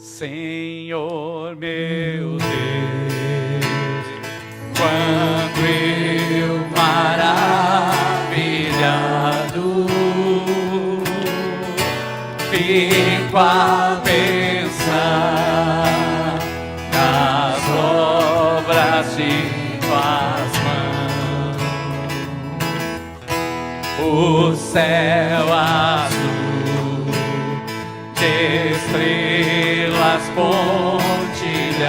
Senhor meu Deus, quando eu maravilhado fico a pensar nas obras de tuas mãos, o céu azul de estrelas pontilhado,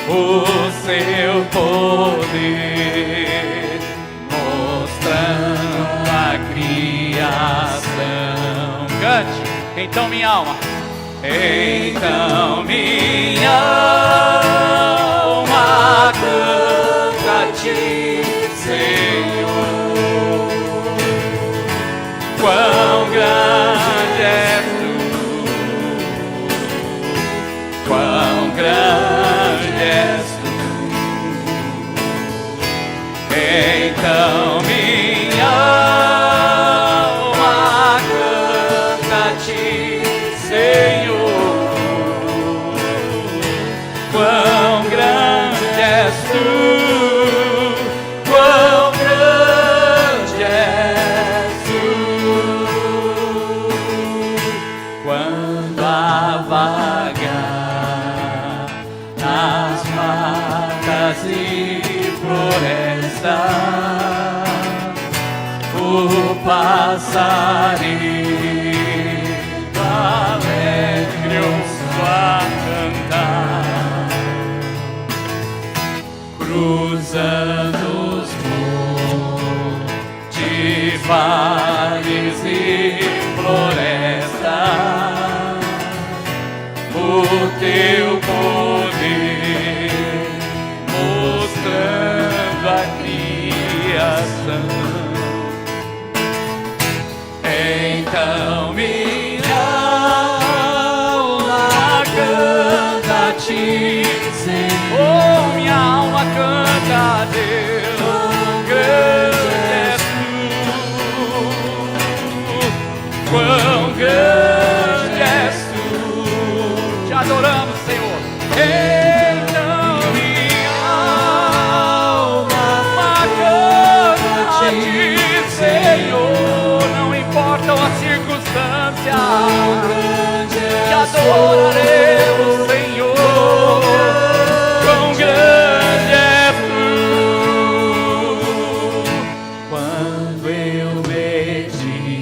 o seu poder mostrando a criação. Cante, então minha alma, então minha alma canta a ti, Senhor. Quão grande és tu, quão grande és tu. Então minha alma canta a ti, Senhor. Quão grande és tu, quão grande és tu. Quando a vagar nas matas e florestas, o passarinho alegre ouço a cantar, cruzando os montes, vales e florestas, o teu poder mostrando a criação. Então minha alma canta a ti, Senhor. Oh, minha alma canta a Deus. Quão grande és tu, quão grande és tu. Te adoramos, Senhor. Então minha alma canta a ti, Senhor. Não importam as circunstâncias, te adoraremos, Senhor. Quão grande és tu. Quando eu medito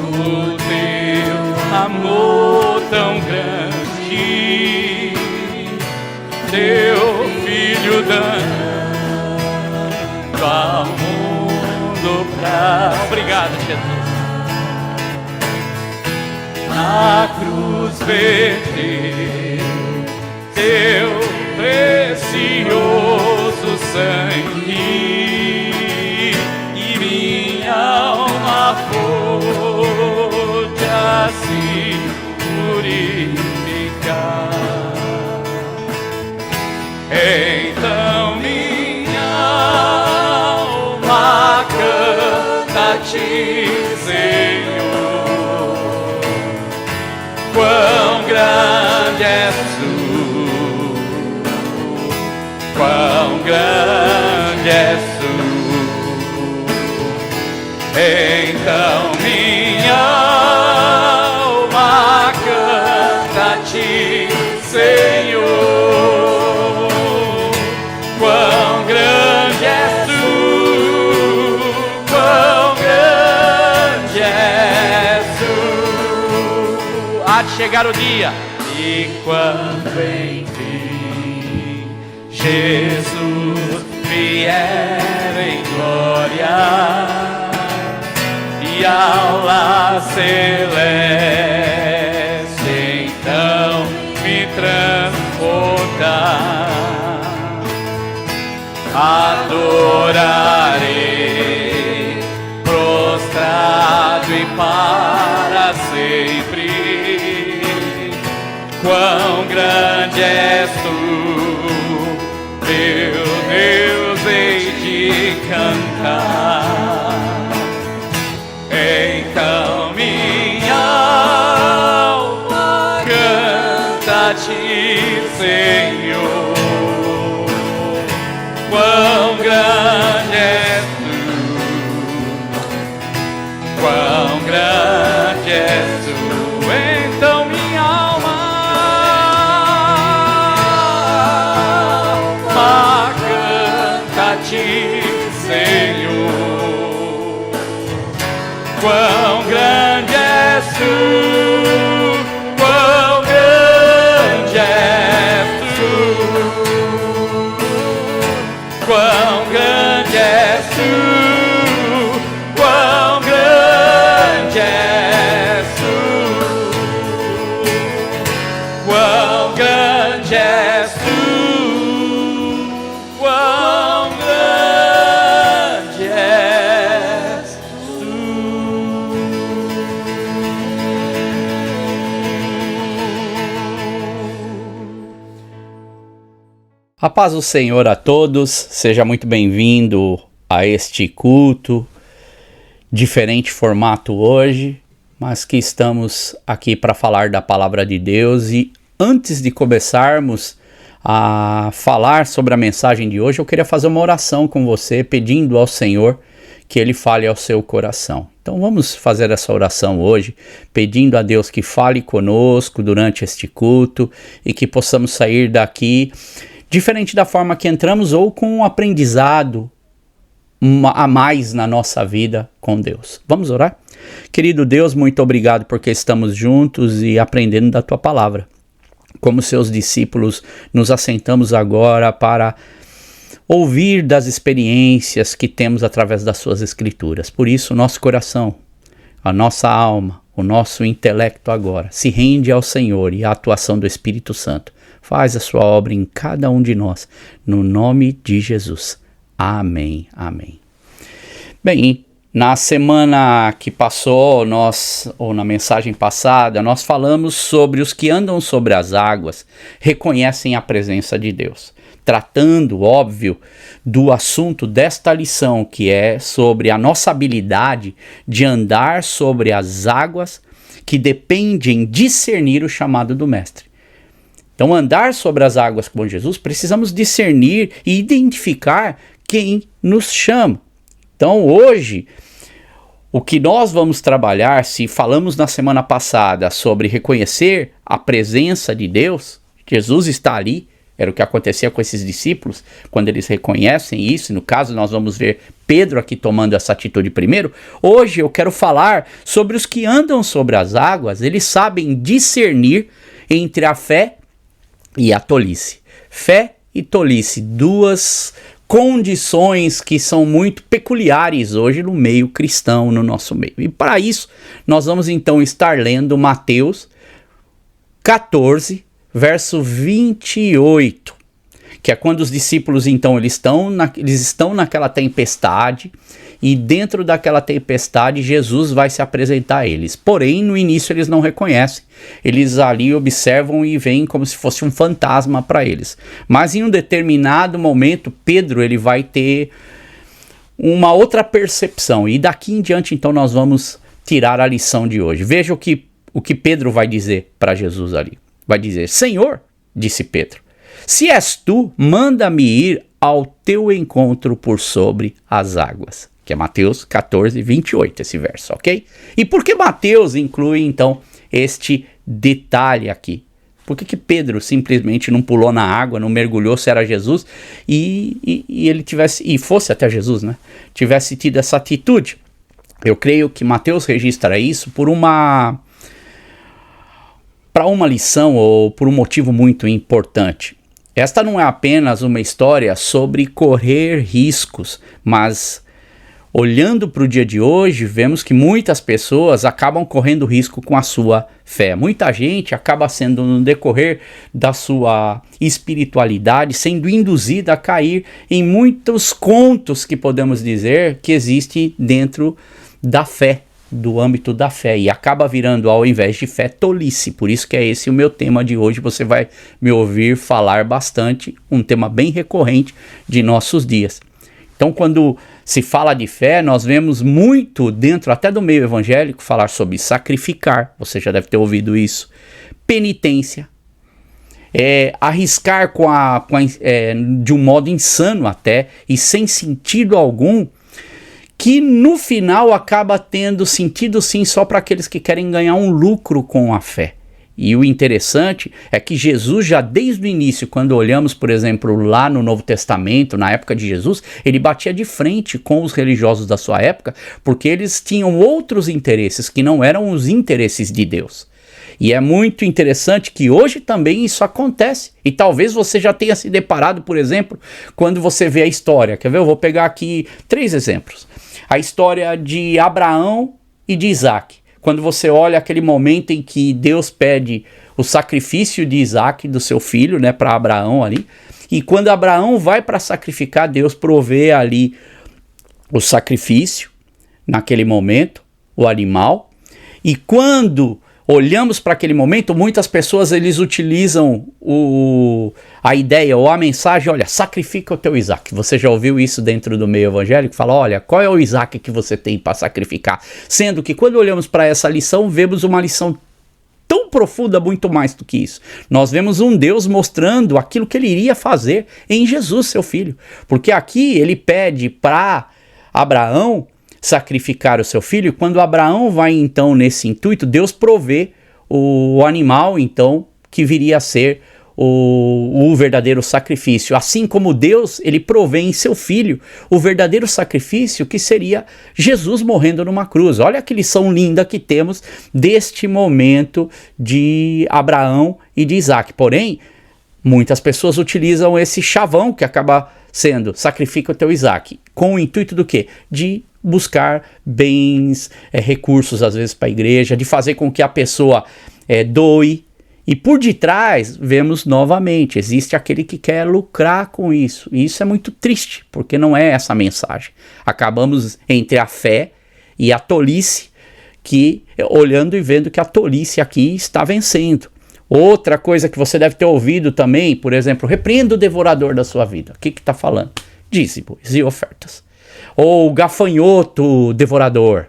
o teu amor tão grande, teu filho dando ao mundo pra... Obrigado, Jesus. Na cruz verteu teu precioso sangue e minha alma pôde assim purificar. Então minha alma canta a ti, Senhor. Quão grande és tu, quão grande és tu. Então minha alma canta a ti, Senhor. Quão grande és tu, quão grande és tu. Há de chegar o dia, e quando enfim Jesus vier em glória e aula celeste, então me transportar, adorarei prostrado e para sempre. Quão grande és tu, meu Deus, hei de cantar. Então minha canta a ti, Senhor. Quão grande és tu, quão grande és tu. Então minha alma canta a ti, Senhor. Quão grande és tu, quão grande és tu, quão grande és tu, quão grande és tu, quão grande és tu, quão grande és tu. A paz do Senhor a todos, seja muito bem-vindo a este culto, diferente formato hoje, mas que estamos aqui para falar da palavra de Deus. E antes de começarmos a falar sobre a mensagem de hoje, eu queria fazer uma oração com você, pedindo ao Senhor que Ele fale ao seu coração. Então vamos fazer essa oração hoje, pedindo a Deus que fale conosco durante este culto e que possamos sair daqui diferente da forma que entramos ou com um aprendizado a mais na nossa vida com Deus. Vamos orar? Querido Deus, muito obrigado porque estamos juntos e aprendendo da Tua palavra. Como seus discípulos, nos assentamos agora para ouvir das experiências que temos através das Suas Escrituras. Por isso, nosso coração, a nossa alma, o nosso intelecto agora se rende ao Senhor e à atuação do Espírito Santo. Faz a sua obra em cada um de nós, no nome de Jesus. Amém, amém. Bem, na semana que passou, ou na mensagem passada, nós falamos sobre os que andam sobre as águas, reconhecem a presença de Deus. Tratando, óbvio, do assunto desta lição, que é sobre a nossa habilidade de andar sobre as águas que dependem discernir o chamado do Mestre. Então, andar sobre as águas com Jesus, precisamos discernir e identificar quem nos chama. Então, hoje, o que nós vamos trabalhar, se falamos na semana passada sobre reconhecer a presença de Deus, Jesus está ali, era o que acontecia com esses discípulos, quando eles reconhecem isso, no caso nós vamos ver Pedro aqui tomando essa atitude primeiro. Hoje eu quero falar sobre os que andam sobre as águas, eles sabem discernir entre a fé e a tolice. Fé e tolice, duas condições que são muito peculiares hoje no meio cristão, no nosso meio. E para isso, nós vamos então estar lendo Mateus 14, verso 28, que é quando os discípulos então eles estão naquela tempestade, e dentro daquela tempestade Jesus vai se apresentar a eles. Porém, no início eles não reconhecem. Eles ali observam e veem como se fosse um fantasma para eles. Mas em um determinado momento, Pedro ele vai ter uma outra percepção. E daqui em diante, então, nós vamos tirar a lição de hoje. Veja o que Pedro vai dizer para Jesus ali. Vai dizer: Senhor, disse Pedro, se és tu, manda-me ir ao teu encontro por sobre as águas. Que é Mateus 14, 28, esse verso, ok? E por que Mateus inclui, então, este detalhe aqui? Por que Pedro simplesmente não pulou na água, não mergulhou se era Jesus, e ele fosse até Jesus, né? Tivesse tido essa atitude? Eu creio que Mateus registra isso para uma lição ou por um motivo muito importante. Esta não é apenas uma história sobre correr riscos, mas olhando para o dia de hoje, vemos que muitas pessoas acabam correndo risco com a sua fé. Muita gente acaba sendo, no decorrer da sua espiritualidade, sendo induzida a cair em muitos contos que podemos dizer que existe dentro da fé, do âmbito da fé, e acaba virando, ao invés de fé, tolice. Por isso que é esse o meu tema de hoje. Você vai me ouvir falar bastante, um tema bem recorrente de nossos dias. Então, quando se fala de fé, nós vemos muito dentro até do meio evangélico falar sobre sacrificar, você já deve ter ouvido isso, penitência, arriscar de um modo insano até, e sem sentido algum, que no final acaba tendo sentido sim só para aqueles que querem ganhar um lucro com a fé. E o interessante é que Jesus, já desde o início, quando olhamos, por exemplo, lá no Novo Testamento, na época de Jesus, ele batia de frente com os religiosos da sua época, porque eles tinham outros interesses que não eram os interesses de Deus. E é muito interessante que hoje também isso acontece. E talvez você já tenha se deparado, por exemplo, quando você vê a história. Quer ver? Eu vou pegar aqui 3 exemplos. A história de Abraão e de Isaac. Quando você olha aquele momento em que Deus pede o sacrifício de Isaac, do seu filho, né, para Abraão ali. E quando Abraão vai para sacrificar, Deus provê ali o sacrifício, naquele momento, o animal. E quando olhamos para aquele momento, muitas pessoas eles utilizam a ideia ou a mensagem, olha, sacrifica o teu Isaac. Você já ouviu isso dentro do meio evangélico? Fala, olha, qual é o Isaac que você tem para sacrificar? Sendo que quando olhamos para essa lição, vemos uma lição tão profunda, muito mais do que isso. Nós vemos um Deus mostrando aquilo que ele iria fazer em Jesus, seu filho. Porque aqui ele pede para Abraão sacrificar o seu filho. Quando Abraão vai então nesse intuito, Deus provê o animal então que viria a ser o verdadeiro sacrifício. Assim como Deus, ele provê em seu filho o verdadeiro sacrifício, que seria Jesus morrendo numa cruz. Olha que lição linda que temos deste momento de Abraão e de Isaac. Porém, muitas pessoas utilizam esse chavão que acaba sendo sacrifica o teu Isaac, com o intuito do quê? De buscar bens, recursos às vezes para a igreja, de fazer com que a pessoa doe. E por detrás, vemos novamente, existe aquele que quer lucrar com isso. E isso é muito triste, porque não é essa a mensagem. Acabamos entre a fé e a tolice, que olhando e vendo que a tolice aqui está vencendo. Outra coisa que você deve ter ouvido também, por exemplo, repreenda o devorador da sua vida. O que está falando? Dízimos e ofertas. Ou gafanhoto devorador.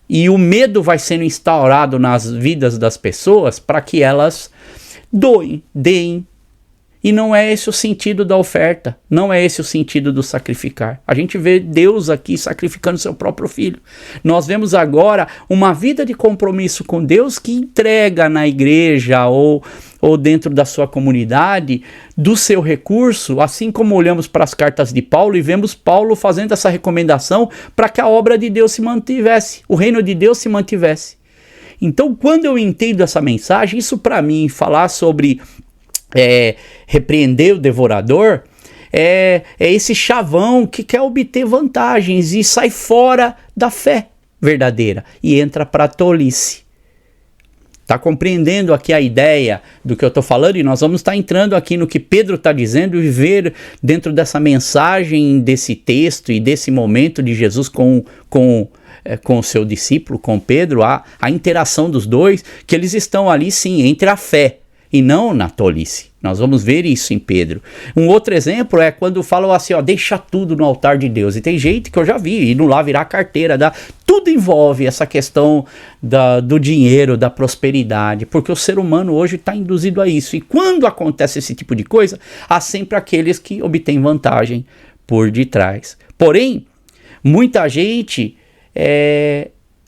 E o medo vai sendo instaurado nas vidas das pessoas para que elas deem. E não é esse o sentido da oferta, não é esse o sentido do sacrificar. A gente vê Deus aqui sacrificando seu próprio filho. Nós vemos agora uma vida de compromisso com Deus que entrega na igreja ou dentro da sua comunidade do seu recurso, assim como olhamos para as cartas de Paulo e vemos Paulo fazendo essa recomendação para que a obra de Deus se mantivesse, o reino de Deus se mantivesse. Então, quando eu entendo essa mensagem, isso para mim, falar sobre repreender o devorador, é esse chavão que quer obter vantagens e sai fora da fé verdadeira e entra para a tolice. Está compreendendo aqui a ideia do que eu estou falando? E nós vamos estar entrando aqui no que Pedro está dizendo e ver dentro dessa mensagem, desse texto e desse momento de Jesus com o seu discípulo, com Pedro, a interação dos dois, que eles estão ali sim entre a fé e não na tolice. Nós vamos ver isso em Pedro. Um outro exemplo é quando falam assim, ó, deixa tudo no altar de Deus. E tem gente que eu já vi indo lá virar carteira, tudo envolve essa questão do dinheiro, da prosperidade, porque o ser humano hoje está induzido a isso. E quando acontece esse tipo de coisa, há sempre aqueles que obtêm vantagem por detrás. Porém, muita gente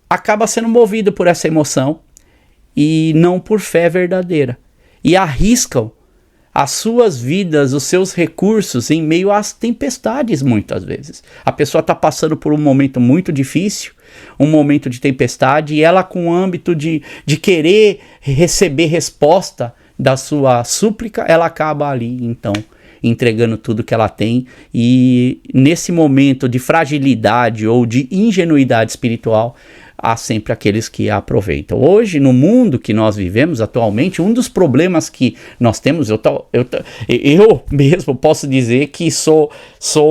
acaba sendo movido por essa emoção e não por fé verdadeira. E arriscam as suas vidas, os seus recursos em meio às tempestades muitas vezes. A pessoa está passando por um momento muito difícil, um momento de tempestade, e ela com o âmbito de querer receber resposta da sua súplica, ela acaba ali então entregando tudo que ela tem, e nesse momento de fragilidade ou de ingenuidade espiritual, há sempre aqueles que a aproveitam. Hoje, no mundo que nós vivemos atualmente, um dos problemas que nós temos, eu mesmo posso dizer que sou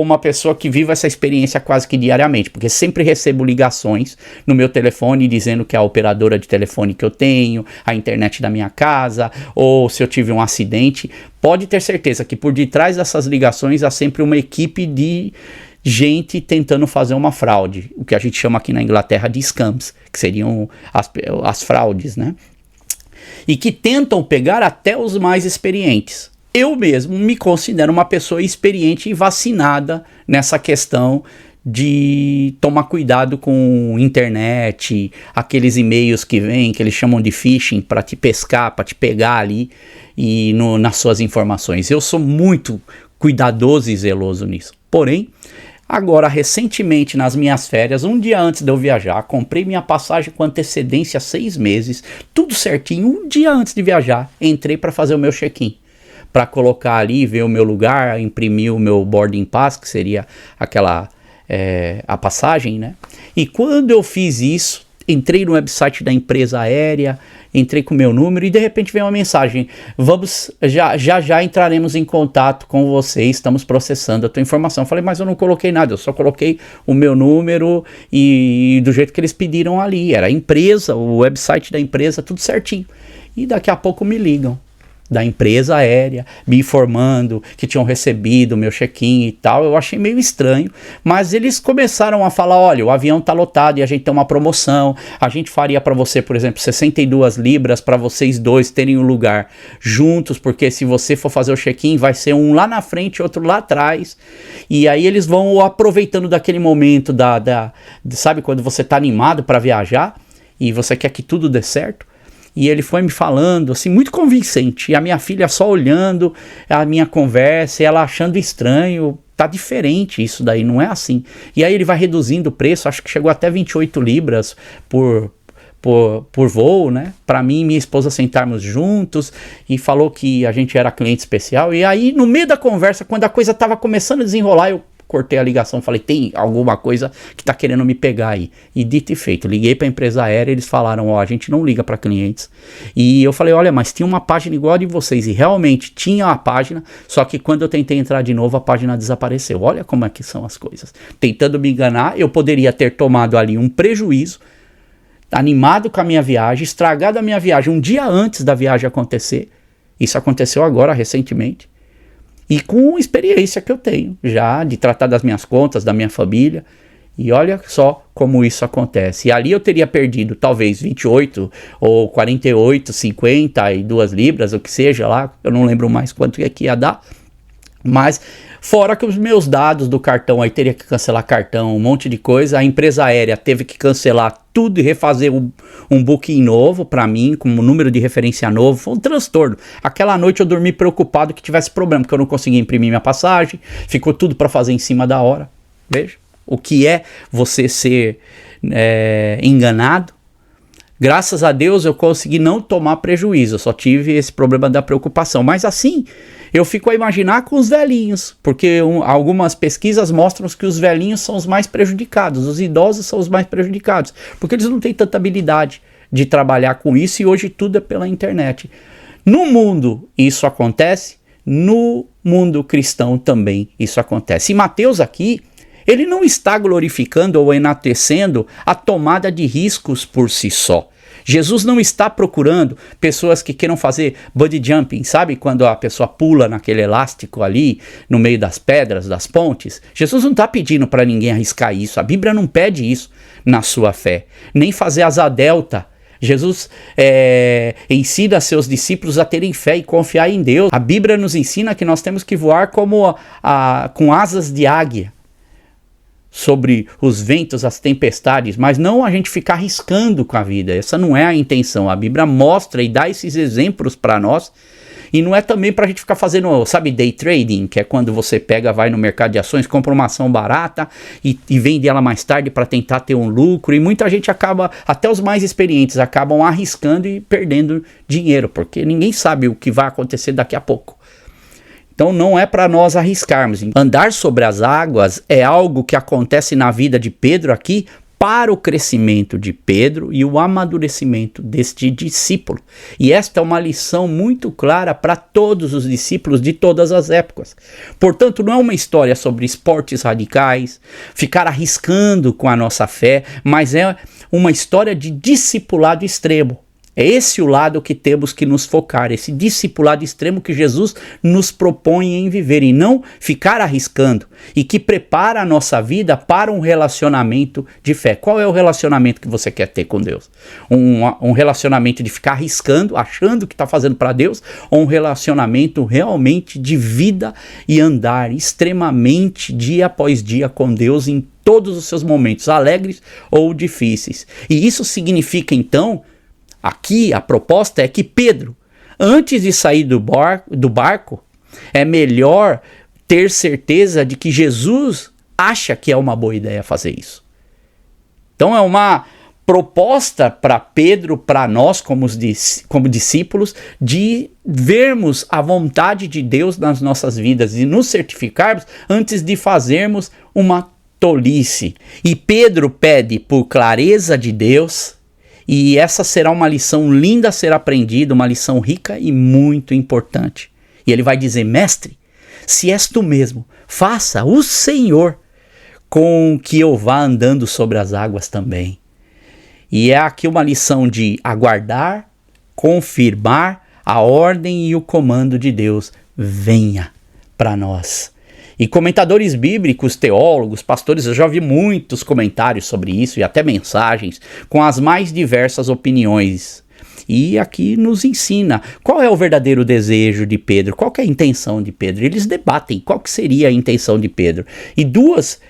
uma pessoa que vive essa experiência quase que diariamente, porque sempre recebo ligações no meu telefone dizendo que é a operadora de telefone que eu tenho, a internet da minha casa, ou se eu tive um acidente. Pode ter certeza que por detrás dessas ligações há sempre uma equipe de gente tentando fazer uma fraude, o que a gente chama aqui na Inglaterra de scams, que seriam as fraudes, né? e que tentam pegar até os mais experientes. Eu mesmo me considero uma pessoa experiente e vacinada nessa questão de tomar cuidado com internet, aqueles e-mails que vêm, que eles chamam de phishing, para te pescar, para te pegar ali e nas suas informações. Eu sou muito cuidadoso e zeloso nisso. Porém, agora, recentemente, nas minhas férias, um dia antes de eu viajar, comprei minha passagem com antecedência 6 meses, tudo certinho, um dia antes de viajar, entrei para fazer o meu check-in, para colocar ali, ver o meu lugar, imprimir o meu boarding pass, que seria aquela... a passagem, né? E quando eu fiz isso, entrei no website da empresa aérea, entrei com o meu número e de repente veio uma mensagem: já entraremos em contato com você, estamos processando a tua informação. Eu falei, mas eu não coloquei nada, eu só coloquei o meu número e do jeito que eles pediram ali, era a empresa, o website da empresa, tudo certinho. E daqui a pouco me ligam da empresa aérea, me informando que tinham recebido o meu check-in e tal. Eu achei meio estranho, mas eles começaram a falar, olha, o avião tá lotado e a gente tem uma promoção, a gente faria para você, por exemplo, 62 libras para vocês dois terem um lugar juntos, porque se você for fazer o check-in, vai ser um lá na frente e outro lá atrás, e aí eles vão aproveitando daquele momento, sabe, quando você tá animado para viajar, e você quer que tudo dê certo. E ele foi me falando, assim, muito convincente. E a minha filha só olhando a minha conversa e ela achando estranho. Tá diferente isso daí, não é assim. E aí ele vai reduzindo o preço, acho que chegou até 28 libras por voo, né? Para mim e minha esposa sentarmos juntos. E falou que a gente era cliente especial. E aí, no meio da conversa, quando a coisa tava começando a desenrolar, eu cortei a ligação, falei, tem alguma coisa que tá querendo me pegar aí. E dito e feito, liguei pra empresa aérea, eles falaram, ó, a gente não liga para clientes. E eu falei, olha, mas tinha uma página igual a de vocês, e realmente tinha a página, só que quando eu tentei entrar de novo, a página desapareceu. Olha como é que são as coisas. Tentando me enganar, eu poderia ter tomado ali um prejuízo, animado com a minha viagem, estragado a minha viagem um dia antes da viagem acontecer. Isso aconteceu agora, recentemente. E com experiência que eu tenho já de tratar das minhas contas, da minha família. E olha só como isso acontece. E ali eu teria perdido talvez 28 ou 48, 52 libras, o que seja lá. Eu não lembro mais quanto é que ia dar. Mas fora que os meus dados do cartão, aí teria que cancelar cartão, um monte de coisa. A empresa aérea teve que cancelar tudo e refazer um booking novo para mim, com um número de referência novo. Foi um transtorno. Aquela noite eu dormi preocupado que tivesse problema, porque eu não conseguia imprimir minha passagem. Ficou tudo para fazer em cima da hora. Veja o que é você ser enganado. Graças a Deus eu consegui não tomar prejuízo, eu só tive esse problema da preocupação. Mas assim, eu fico a imaginar com os velhinhos, porque algumas pesquisas mostram que os velhinhos são os mais prejudicados, os idosos são os mais prejudicados, porque eles não têm tanta habilidade de trabalhar com isso e hoje tudo é pela internet. No mundo isso acontece, no mundo cristão também isso acontece. E Mateus aqui, ele não está glorificando ou enaltecendo a tomada de riscos por si só. Jesus não está procurando pessoas que queiram fazer bungee jumping, sabe? Quando a pessoa pula naquele elástico ali, no meio das pedras, das pontes. Jesus não está pedindo para ninguém arriscar isso. A Bíblia não pede isso na sua fé. Nem fazer asa delta. Jesus ensina seus discípulos a terem fé e confiar em Deus. A Bíblia nos ensina que nós temos que voar como com asas de águia sobre os ventos, as tempestades, mas não a gente ficar arriscando com a vida. Essa não é a intenção. A Bíblia mostra e dá esses exemplos para nós. E não é também para a gente ficar fazendo, sabe, day trading, que é quando você pega, vai no mercado de ações, compra uma ação barata e vende ela mais tarde para tentar ter um lucro. E muita gente acaba, até os mais experientes, acabam arriscando e perdendo dinheiro, porque ninguém sabe o que vai acontecer daqui a pouco. Então não é para nós arriscarmos. Andar sobre as águas é algo que acontece na vida de Pedro aqui para o crescimento de Pedro e o amadurecimento deste discípulo. E esta é uma lição muito clara para todos os discípulos de todas as épocas. Portanto, não é uma história sobre esportes radicais, ficar arriscando com a nossa fé, mas é uma história de discipulado extremo. É esse o lado que temos que nos focar, esse discipulado extremo que Jesus nos propõe em viver e não ficar arriscando e que prepara a nossa vida para um relacionamento de fé. Qual é o relacionamento que você quer ter com Deus? Um relacionamento de ficar arriscando, achando que está fazendo para Deus, ou um relacionamento realmente de vida e andar extremamente dia após dia com Deus em todos os seus momentos, alegres ou difíceis. E isso significa então, aqui a proposta é que Pedro, antes de sair do barco, é melhor ter certeza de que Jesus acha que é uma boa ideia fazer isso. Então é uma proposta para Pedro, para nós como discípulos, de vermos a vontade de Deus nas nossas vidas e nos certificarmos antes de fazermos uma tolice. E Pedro pede por clareza de Deus, e essa será uma lição linda a ser aprendida, uma lição rica e muito importante. E ele vai dizer: mestre, se és tu mesmo, faça o Senhor com que eu vá andando sobre as águas também. E é aqui uma lição de aguardar, confirmar a ordem e o comando de Deus. Venha para nós. E comentadores bíblicos, teólogos, pastores, eu já vi muitos comentários sobre isso e até mensagens com as mais diversas opiniões. E aqui nos ensina qual é o verdadeiro desejo de Pedro, qual que é a intenção de Pedro. Eles debatem qual que seria a intenção de Pedro. E duas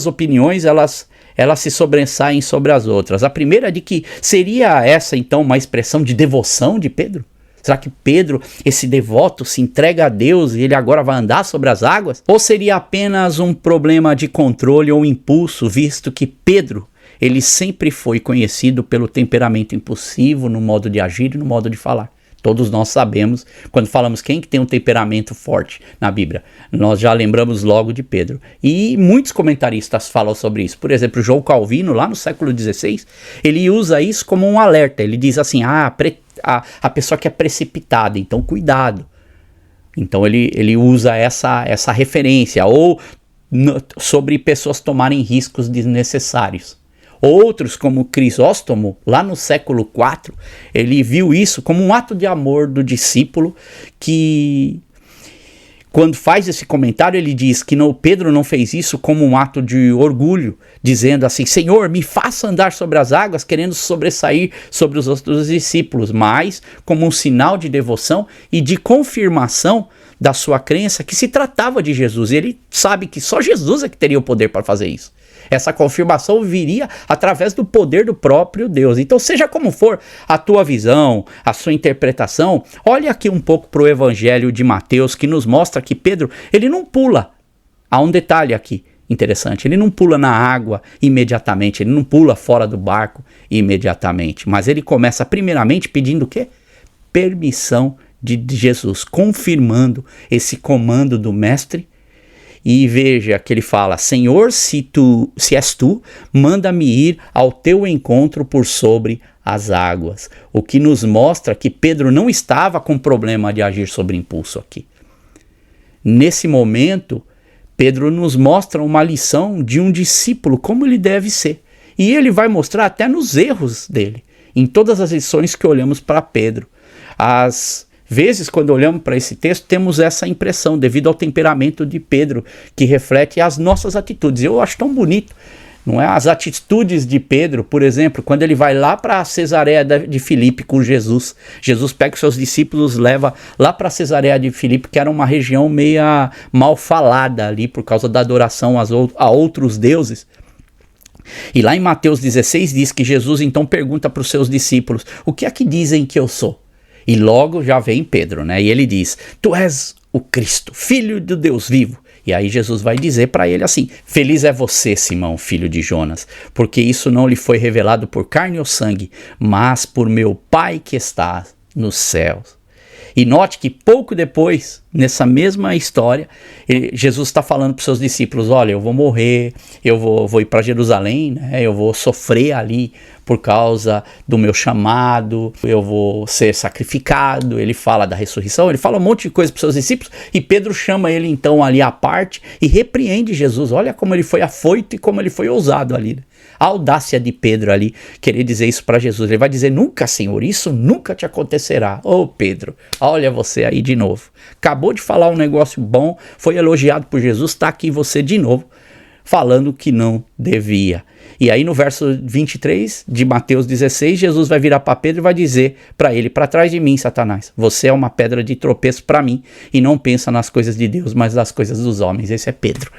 opiniões, elas se sobressaem sobre as outras. A primeira é de que seria essa então uma expressão de devoção de Pedro? Será que Pedro, esse devoto, se entrega a Deus e ele agora vai andar sobre as águas? Ou seria apenas um problema de controle ou impulso, visto que Pedro, ele sempre foi conhecido pelo temperamento impulsivo, no modo de agir e no modo de falar? Todos nós sabemos, quando falamos quem que tem um temperamento forte na Bíblia, nós já lembramos logo de Pedro. E muitos comentaristas falam sobre isso. Por exemplo, João Calvino, lá no século XVI, ele usa isso como um alerta. Ele diz assim, a pessoa que é precipitada, então cuidado. Então ele usa essa referência, ou sobre pessoas tomarem riscos desnecessários. Outros, como Crisóstomo, lá no século IV, ele viu isso como um ato de amor do discípulo, que quando faz esse comentário ele diz que Pedro não fez isso como um ato de orgulho, dizendo assim, Senhor, me faça andar sobre as águas, querendo sobressair sobre os outros discípulos, mas como um sinal de devoção e de confirmação da sua crença que se tratava de Jesus. E ele sabe que só Jesus é que teria o poder para fazer isso. Essa confirmação viria através do poder do próprio Deus. Então, seja como for a tua visão, a sua interpretação, olha aqui um pouco para o Evangelho de Mateus, que nos mostra que Pedro, ele não pula. Há um detalhe aqui interessante, ele não pula na água imediatamente, ele não pula fora do barco imediatamente, mas ele começa primeiramente pedindo o quê? Permissão de Jesus, confirmando esse comando do mestre. E veja que ele fala, Senhor, se és tu, manda-me ir ao teu encontro por sobre as águas. O que nos mostra que Pedro não estava com problema de agir sobre impulso aqui. Nesse momento, Pedro nos mostra uma lição de um discípulo, como ele deve ser. E ele vai mostrar até nos erros dele, em todas as lições que olhamos para Pedro. Às vezes, quando olhamos para esse texto, temos essa impressão, devido ao temperamento de Pedro, que reflete as nossas atitudes. Eu acho tão bonito, não é? As atitudes de Pedro, por exemplo, quando ele vai lá para Cesareia de Filipe com Jesus. Jesus pega os seus discípulos, leva lá para Cesareia de Filipe, que era uma região meia mal falada ali, por causa da adoração a outros deuses. E lá em Mateus 16 diz que Jesus então pergunta para os seus discípulos, o que é que dizem que eu sou? E logo já vem Pedro, né? E ele diz, tu és o Cristo, filho do Deus vivo. E aí Jesus vai dizer para ele assim, feliz é você, Simão, filho de Jonas, porque isso não lhe foi revelado por carne ou sangue, mas por meu Pai que está nos céus. E note que pouco depois, nessa mesma história, Jesus está falando para os seus discípulos, olha, eu vou morrer, eu vou ir para Jerusalém, né? Eu vou sofrer ali por causa do meu chamado, eu vou ser sacrificado. Ele fala da ressurreição, ele fala um monte de coisa para os seus discípulos, e Pedro chama ele então ali à parte e repreende Jesus. Olha como ele foi afoito e como ele foi ousado ali, né? A audácia de Pedro ali, querer dizer isso para Jesus. Ele vai dizer, nunca, Senhor, isso nunca te acontecerá. Ô Pedro, olha você aí de novo. Acabou de falar um negócio bom, foi elogiado por Jesus, está aqui você de novo, falando que não devia. E aí no verso 23 de Mateus 16, Jesus vai virar para Pedro e vai dizer para ele, para trás de mim, Satanás, você é uma pedra de tropeço para mim, e não pensa nas coisas de Deus, mas nas coisas dos homens. Esse é Pedro.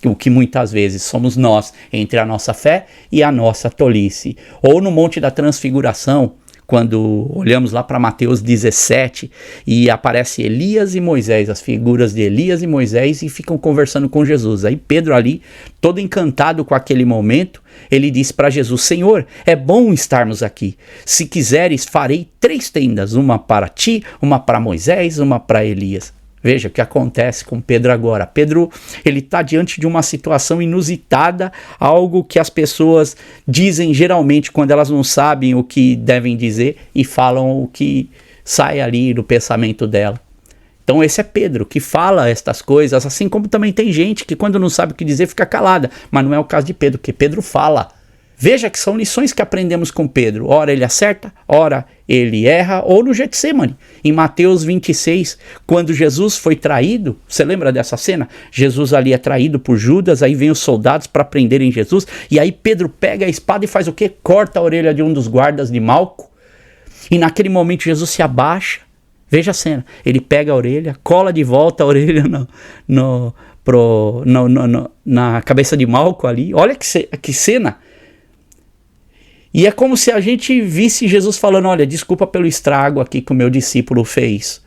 O que muitas vezes somos nós, entre a nossa fé e a nossa tolice. Ou no Monte da Transfiguração, quando olhamos lá para Mateus 17 e aparece Elias e Moisés, as figuras de Elias e Moisés, e ficam conversando com Jesus. Aí Pedro ali, todo encantado com aquele momento, ele disse para Jesus, Senhor, é bom estarmos aqui. Se quiseres, farei 3 tendas, uma para ti, uma para Moisés, uma para Elias. Veja o que acontece com Pedro agora. Pedro, ele está diante de uma situação inusitada, algo que as pessoas dizem geralmente quando elas não sabem o que devem dizer e falam o que sai ali do pensamento dela. Então esse é Pedro, que fala estas coisas, assim como também tem gente que quando não sabe o que dizer fica calada, mas não é o caso de Pedro, porque Pedro fala. Veja que são lições que aprendemos com Pedro. Ora ele acerta, ora ele erra, ou no Getsemane. Em Mateus 26, quando Jesus foi traído, você lembra dessa cena? Jesus ali é traído por Judas, aí vem os soldados para prenderem Jesus, e aí Pedro pega a espada e faz o quê? Corta a orelha de um dos guardas de Malco, e naquele momento Jesus se abaixa. Veja a cena, ele pega a orelha, cola de volta a orelha na cabeça de Malco ali. Olha que cena! E é como se a gente visse Jesus falando, olha, desculpa pelo estrago aqui que o meu discípulo fez.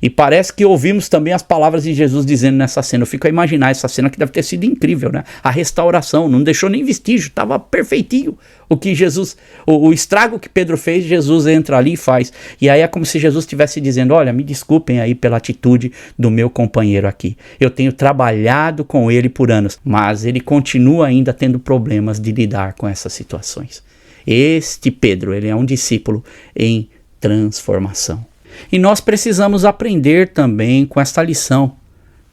E parece que ouvimos também as palavras de Jesus dizendo nessa cena. Eu fico a imaginar essa cena que deve ter sido incrível, né? A restauração, não deixou nem vestígio, estava perfeitinho. O que Jesus, o estrago que Pedro fez, Jesus entra ali e faz. E aí é como se Jesus estivesse dizendo, olha, me desculpem aí pela atitude do meu companheiro aqui. Eu tenho trabalhado com ele por anos, mas ele continua ainda tendo problemas de lidar com essas situações. Este Pedro, ele é um discípulo em transformação. E nós precisamos aprender também com esta lição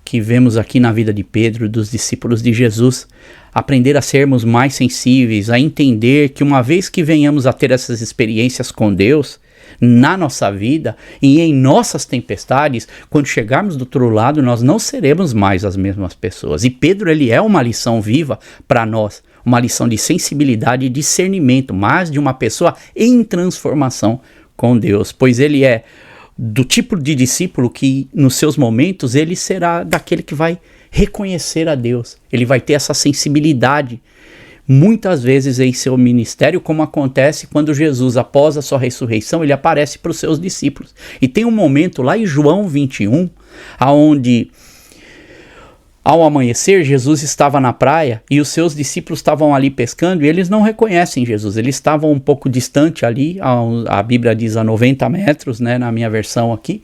que vemos aqui na vida de Pedro, dos discípulos de Jesus. Aprender a sermos mais sensíveis, a entender que uma vez que venhamos a ter essas experiências com Deus, na nossa vida e em nossas tempestades, quando chegarmos do outro lado, nós não seremos mais as mesmas pessoas. E Pedro, ele é uma lição viva para nós. Uma lição de sensibilidade e discernimento, mas de uma pessoa em transformação com Deus, pois ele é do tipo de discípulo que nos seus momentos ele será daquele que vai reconhecer a Deus, ele vai ter essa sensibilidade, muitas vezes em seu ministério, como acontece quando Jesus, após a sua ressurreição, ele aparece para os seus discípulos. E tem um momento lá em João 21, onde ao amanhecer, Jesus estava na praia e os seus discípulos estavam ali pescando e eles não reconhecem Jesus. Eles estavam um pouco distante ali, a Bíblia diz a 90 metros, né, na minha versão aqui.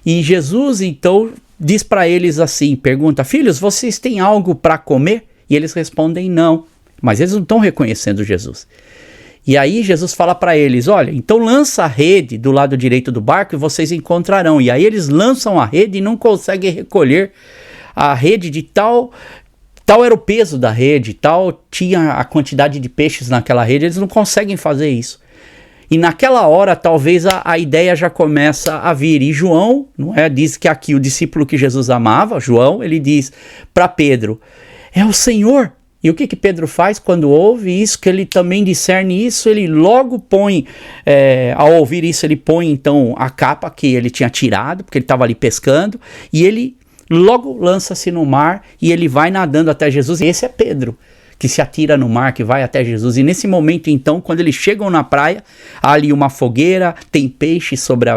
E Jesus, então, diz para eles assim, pergunta, filhos, vocês têm algo para comer? E eles respondem não, mas eles não estão reconhecendo Jesus. E aí Jesus fala para eles, olha, então lança a rede do lado direito do barco e vocês encontrarão. E aí eles lançam a rede e não conseguem recolher a rede de tal era o peso da rede, tal tinha a quantidade de peixes naquela rede, eles não conseguem fazer isso. E naquela hora, talvez a ideia já começa a vir. E João, não é, diz que aqui o discípulo que Jesus amava, João, ele diz para Pedro, é o Senhor. E o que Pedro faz quando ouve isso, que ele também discerne isso, ele logo põe, ao ouvir isso, ele põe então a capa que ele tinha tirado, porque ele estava ali pescando, e ele logo lança-se no mar e ele vai nadando até Jesus. E esse é Pedro, que se atira no mar, que vai até Jesus. E nesse momento, então, quando eles chegam na praia, há ali uma fogueira, tem peixe sobre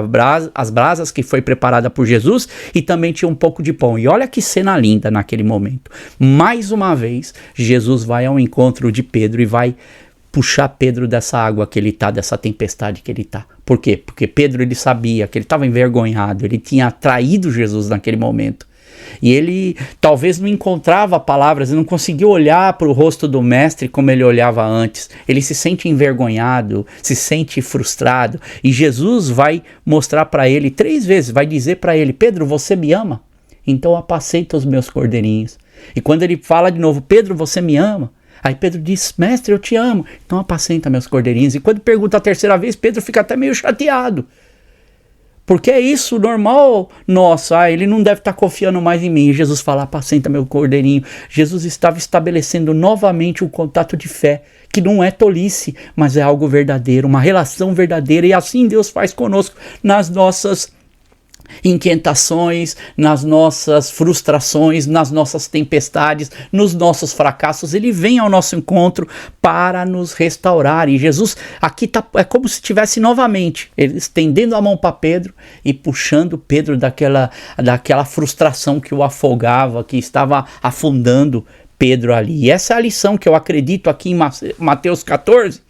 as brasas que foi preparada por Jesus e também tinha um pouco de pão. E olha que cena linda naquele momento. Mais uma vez, Jesus vai ao encontro de Pedro e vai puxar Pedro dessa água que ele está, dessa tempestade que ele está. Por quê? Porque Pedro, ele sabia que ele estava envergonhado, ele tinha traído Jesus naquele momento. E ele talvez não encontrava palavras, ele não conseguia olhar para o rosto do mestre como ele olhava antes. Ele se sente envergonhado, se sente frustrado. E Jesus vai mostrar para ele 3 vezes, vai dizer para ele: Pedro, você me ama? Então apacenta os meus cordeirinhos. E quando ele fala de novo: Pedro, você me ama? Aí Pedro diz: mestre, eu te amo, então apacenta meus cordeirinhos. E quando pergunta a 3ª vez, Pedro fica até meio chateado. Porque é isso, normal nosso. Ele não deve estar confiando mais em mim. E Jesus fala: apacenta meu cordeirinho. Jesus estava estabelecendo novamente um contato de fé, que não é tolice, mas é algo verdadeiro, uma relação verdadeira. E assim Deus faz conosco nas nossas inquietações, nas nossas frustrações, nas nossas tempestades, nos nossos fracassos. Ele vem ao nosso encontro para nos restaurar. E Jesus aqui é como se estivesse novamente ele estendendo a mão para Pedro e puxando Pedro daquela frustração que o afogava, que estava afundando Pedro ali. E essa é a lição que eu acredito aqui em Mateus 14,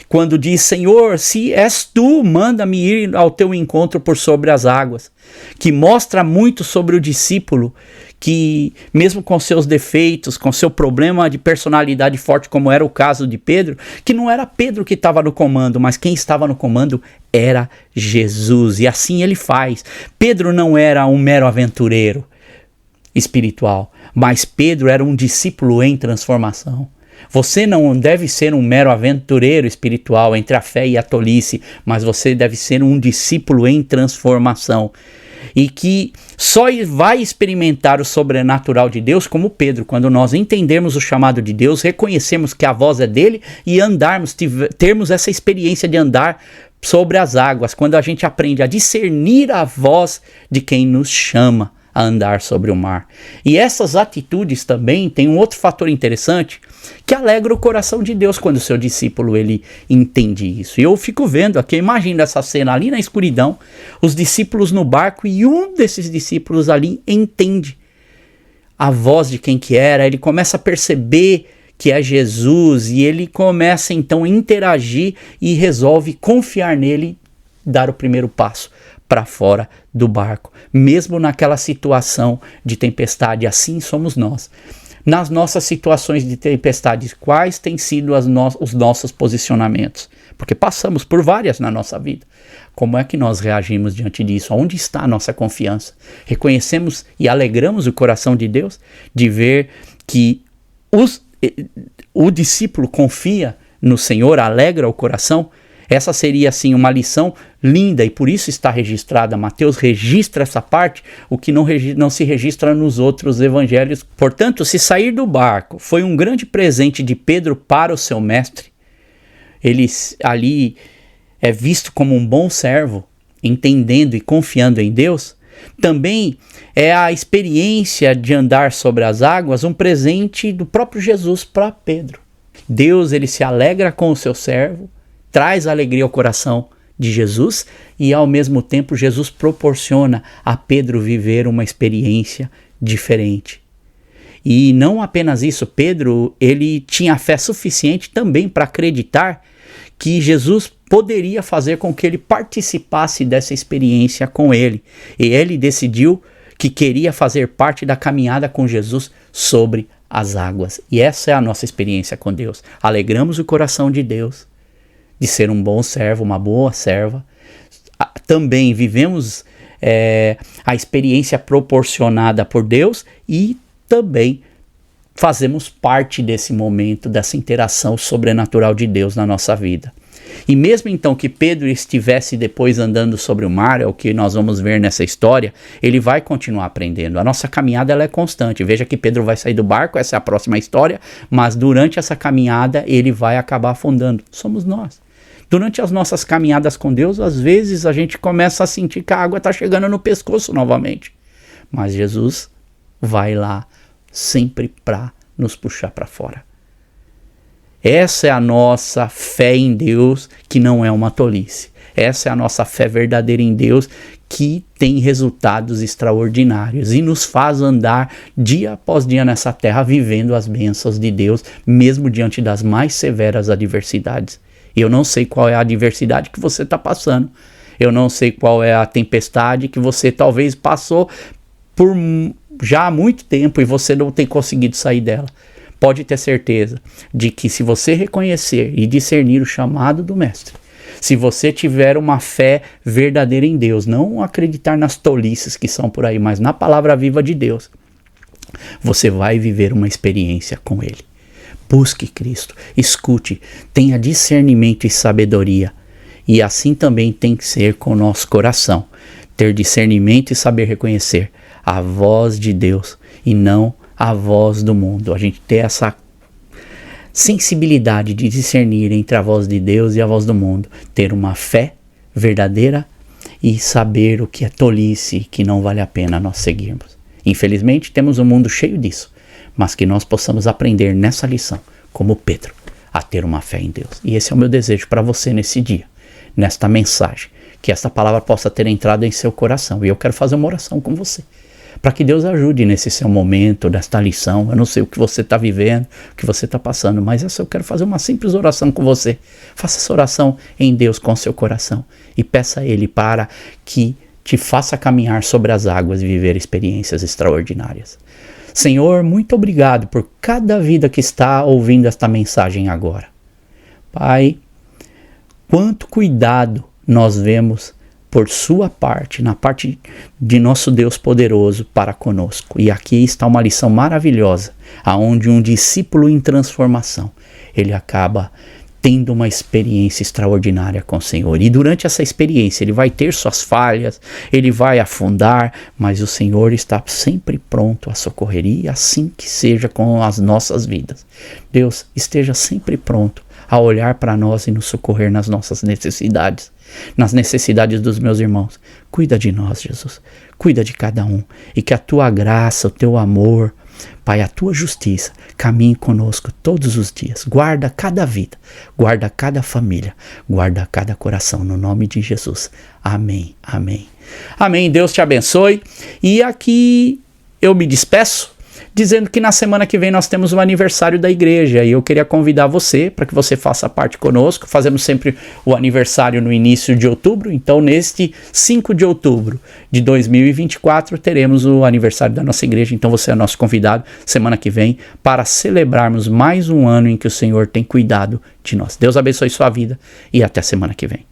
quando diz: Senhor, se és tu, manda-me ir ao teu encontro por sobre as águas, que mostra muito sobre o discípulo, que mesmo com seus defeitos, com seu problema de personalidade forte, como era o caso de Pedro, que não era Pedro que estava no comando, mas quem estava no comando era Jesus. E assim ele faz. Pedro não era um mero aventureiro espiritual, mas Pedro era um discípulo em transformação. Você não deve ser um mero aventureiro espiritual entre a fé e a tolice, mas você deve ser um discípulo em transformação. E que só vai experimentar o sobrenatural de Deus como Pedro, quando nós entendemos o chamado de Deus, reconhecemos que a voz é dele e termos essa experiência de andar sobre as águas, quando a gente aprende a discernir a voz de quem nos chama a andar sobre o mar. E essas atitudes também têm um outro fator interessante que alegra o coração de Deus quando o seu discípulo ele entende isso. E eu fico vendo aqui, imagina essa cena ali na escuridão, os discípulos no barco, e um desses discípulos ali entende a voz de quem que era, ele começa a perceber que é Jesus e ele começa então a interagir e resolve confiar nele, dar o primeiro passo para fora do barco, mesmo naquela situação de tempestade. Assim somos nós. Nas nossas situações de tempestade, quais têm sido os nossos posicionamentos? Porque passamos por várias na nossa vida. Como é que nós reagimos diante disso? Onde está a nossa confiança? Reconhecemos e alegramos o coração de Deus de ver que o discípulo confia no Senhor, alegra o coração? Essa seria, assim, uma lição linda e por isso está registrada. Mateus registra essa parte, o que não se registra nos outros evangelhos. Portanto, se sair do barco foi um grande presente de Pedro para o seu mestre, ele ali é visto como um bom servo, entendendo e confiando em Deus, também é a experiência de andar sobre as águas um presente do próprio Jesus para Pedro. Deus, ele se alegra com o seu servo, traz alegria ao coração de Jesus e ao mesmo tempo Jesus proporciona a Pedro viver uma experiência diferente. E não apenas isso, Pedro ele tinha fé suficiente também para acreditar que Jesus poderia fazer com que ele participasse dessa experiência com ele. E ele decidiu que queria fazer parte da caminhada com Jesus sobre as águas. E essa é a nossa experiência com Deus. Alegramos o coração de Deus de ser um bom servo, uma boa serva. Também vivemos a experiência proporcionada por Deus e também fazemos parte desse momento, dessa interação sobrenatural de Deus na nossa vida. E mesmo então que Pedro estivesse depois andando sobre o mar, é o que nós vamos ver nessa história, ele vai continuar aprendendo. A nossa caminhada ela é constante. Veja que Pedro vai sair do barco, essa é a próxima história, mas durante essa caminhada ele vai acabar afundando. Somos nós. Durante as nossas caminhadas com Deus, às vezes a gente começa a sentir que a água está chegando no pescoço novamente. Mas Jesus vai lá sempre para nos puxar para fora. Essa é a nossa fé em Deus, que não é uma tolice. Essa é a nossa fé verdadeira em Deus, que tem resultados extraordinários e nos faz andar dia após dia nessa terra, vivendo as bênçãos de Deus, mesmo diante das mais severas adversidades. Eu não sei qual é a adversidade que você está passando. Eu não sei qual é a tempestade que você talvez passou por já há muito tempo e você não tem conseguido sair dela. Pode ter certeza de que se você reconhecer e discernir o chamado do Mestre, se você tiver uma fé verdadeira em Deus, não acreditar nas tolices que são por aí, mas na palavra viva de Deus, você vai viver uma experiência com Ele. Busque Cristo, escute, tenha discernimento e sabedoria. E assim também tem que ser com o nosso coração. Ter discernimento e saber reconhecer a voz de Deus e não a voz do mundo. A gente ter essa sensibilidade de discernir entre a voz de Deus e a voz do mundo. Ter uma fé verdadeira e saber o que é tolice e que não vale a pena nós seguirmos. Infelizmente temos um mundo cheio disso, mas que nós possamos aprender nessa lição, como Pedro, a ter uma fé em Deus. E esse é o meu desejo para você nesse dia, nesta mensagem, que esta palavra possa ter entrado em seu coração. E eu quero fazer uma oração com você, para que Deus ajude nesse seu momento, nesta lição. Eu não sei o que você está vivendo, o que você está passando, mas eu quero fazer uma simples oração com você. Faça essa oração em Deus com seu coração e peça a Ele para que te faça caminhar sobre as águas e viver experiências extraordinárias. Senhor, muito obrigado por cada vida que está ouvindo esta mensagem agora. Pai, quanto cuidado nós vemos por sua parte, na parte de nosso Deus poderoso para conosco. E aqui está uma lição maravilhosa, aonde um discípulo em transformação, ele acaba tendo uma experiência extraordinária com o Senhor. E durante essa experiência ele vai ter suas falhas, ele vai afundar, mas o Senhor está sempre pronto a socorrer. E assim que seja com as nossas vidas. Deus esteja sempre pronto a olhar para nós e nos socorrer nas nossas necessidades, nas necessidades dos meus irmãos. Cuida de nós, Jesus. Cuida de cada um. E que a tua graça, o teu amor, Pai, a tua justiça caminhe conosco todos os dias. Guarda cada vida, guarda cada família, guarda cada coração, no nome de Jesus. Amém, amém. Amém, Deus te abençoe. E aqui eu me despeço, dizendo que na semana que vem nós temos o aniversário da igreja e eu queria convidar você para que você faça parte conosco. Fazemos sempre o aniversário no início de outubro, então neste 5 de outubro de 2024 teremos o aniversário da nossa igreja, então você é nosso convidado semana que vem para celebrarmos mais um ano em que o Senhor tem cuidado de nós. Deus abençoe sua vida e até semana que vem.